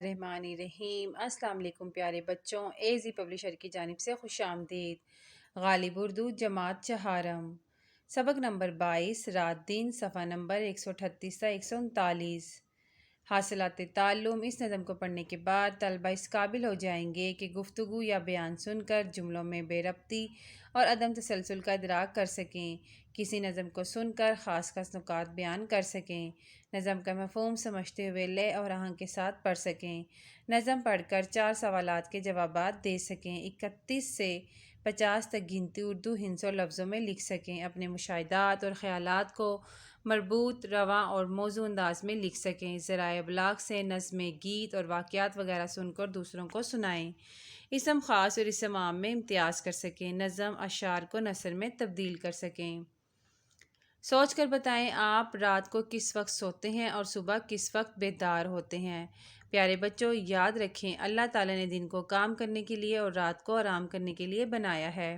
رحمٰن الرحیم۔ السلام علیکم پیارے بچوں، ایزی پبلشر کی جانب سے خوش آمدید۔ غالب اردو جماعت چہارم، سبق نمبر 22، رات دن، صفحہ نمبر 138 تا 139۔ حاصلات تعلم۔ اس نظم کو پڑھنے کے بعد طلبہ اس قابل ہو جائیں گے کہ گفتگو یا بیان سن کر جملوں میں بے ربطی اور عدم تسلسل کا ادراک کر سکیں، کسی نظم کو سن کر خاص خاص نکات بیان کر سکیں، نظم کا مفہوم سمجھتے ہوئے لے اور آہنگ کے ساتھ پڑھ سکیں، نظم پڑھ کر 4 سوالات کے جوابات دے سکیں، 31 سے 50 تک گنتی اردو ہندس اور لفظوں میں لکھ سکیں، اپنے مشاہدات اور خیالات کو مربوط، رواں اور موزوں انداز میں لکھ سکیں، ذرائع ابلاغ سے نظمیں، گیت اور واقعات وغیرہ سن کر دوسروں کو سنائیں، اسم خاص اور اسم عام میں امتیاز کر سکیں، نظم اشعار کو نثر میں تبدیل کر سکیں۔ سوچ کر بتائیں آپ رات کو کس وقت سوتے ہیں اور صبح کس وقت بیدار ہوتے ہیں۔ پیارے بچوں، یاد رکھیں اللہ تعالیٰ نے دن کو کام کرنے کے لیے اور رات کو آرام کرنے کے لیے بنایا ہے۔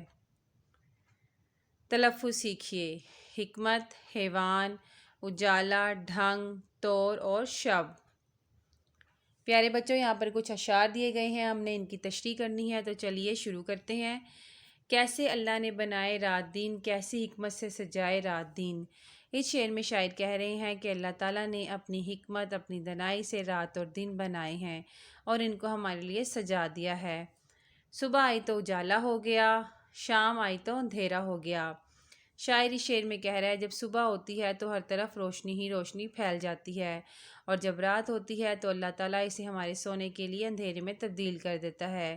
تلفظ سیکھیے۔ حکمت، حیوان، اجالا، ڈھنگ، طور اور شب۔ پیارے بچوں، یہاں پر کچھ اشعار دیے گئے ہیں، ہم نے ان کی تشریح کرنی ہے، تو چلیے شروع کرتے ہیں۔ کیسے اللہ نے بنائے رات دن، کیسی حکمت سے سجائے رات دن۔ اس شعر میں شاعر کہہ رہے ہیں کہ اللہ تعالیٰ نے اپنی حکمت، اپنی دانائی سے رات اور دن بنائے ہیں اور ان کو ہمارے لیے سجا دیا ہے۔ صبح آئی تو اجالا ہو گیا، شام آئی تو اندھیرا ہو گیا۔ شاعر اس شعر میں کہہ رہا ہے جب صبح ہوتی ہے تو ہر طرف روشنی ہی روشنی پھیل جاتی ہے، اور جب رات ہوتی ہے تو اللہ تعالیٰ اسے ہمارے سونے کے لیے اندھیرے میں تبدیل کر دیتا ہے۔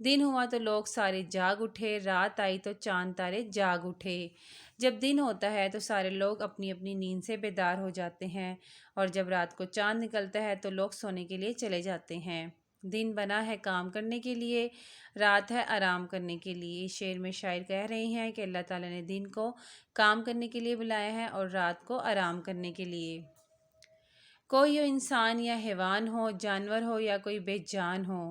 دن ہوا تو لوگ سارے جاگ اٹھے، رات آئی تو چاند تارے جاگ اٹھے۔ جب دن ہوتا ہے تو سارے لوگ اپنی اپنی نیند سے بیدار ہو جاتے ہیں، اور جب رات کو چاند نکلتا ہے تو لوگ سونے کے لیے چلے جاتے ہیں۔ دن بنا ہے کام کرنے کے لیے، رات ہے آرام کرنے کے لیے۔ اس شعر میں شاعر کہہ رہے ہیں کہ اللہ تعالیٰ نے دن کو کام کرنے کے لیے بنایا ہے اور رات کو آرام کرنے کے لیے۔ کوئی انسان یا حیوان ہو، جانور ہو یا کوئی بے جان ہو،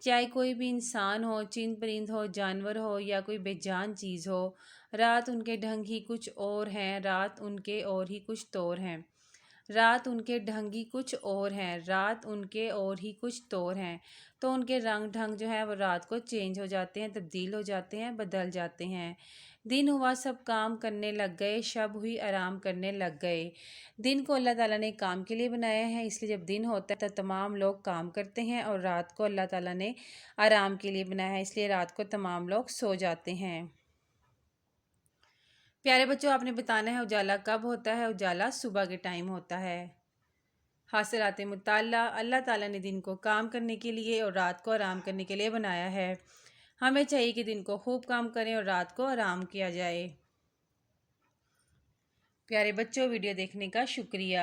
چاہے کوئی بھی انسان ہو، چند پرند ہو، جانور ہو یا کوئی بے جان چیز ہو، رات ان کے ڈھنگ ہی کچھ اور ہیں، رات ان کے اور ہی کچھ طور ہیں۔ رات ان کے ڈھنگ ہی کچھ اور ہیں، رات ان کے اور ہی کچھ طور ہیں، تو ان کے رنگ ڈھنگ جو ہے وہ رات کو چینج ہو جاتے ہیں، تبدیل ہو جاتے ہیں، بدل جاتے ہیں۔ دن ہوا سب کام کرنے لگ گئے، شب ہوئی آرام کرنے لگ گئے۔ دن کو اللہ تعالیٰ نے کام کے لیے بنایا ہے، اس لیے جب دن ہوتا ہے تو تمام لوگ کام کرتے ہیں، اور رات کو اللہ تعالیٰ نے آرام کے لیے بنایا ہے، اس لیے رات کو تمام لوگ سو جاتے ہیں۔ پیارے بچوں، آپ نے بتانا ہے اجالا کب ہوتا ہے۔ اجالا صبح کے ٹائم ہوتا ہے۔ حاصلات مطالعہ۔ اللہ تعالیٰ نے دن کو کام کرنے کے لیے اور رات کو آرام کرنے کے لیے بنایا ہے۔ ہمیں چاہیے کہ دن کو خوب کام کریں اور رات کو آرام کیا جائے۔ پیارے بچوں، ویڈیو دیکھنے کا شکریہ۔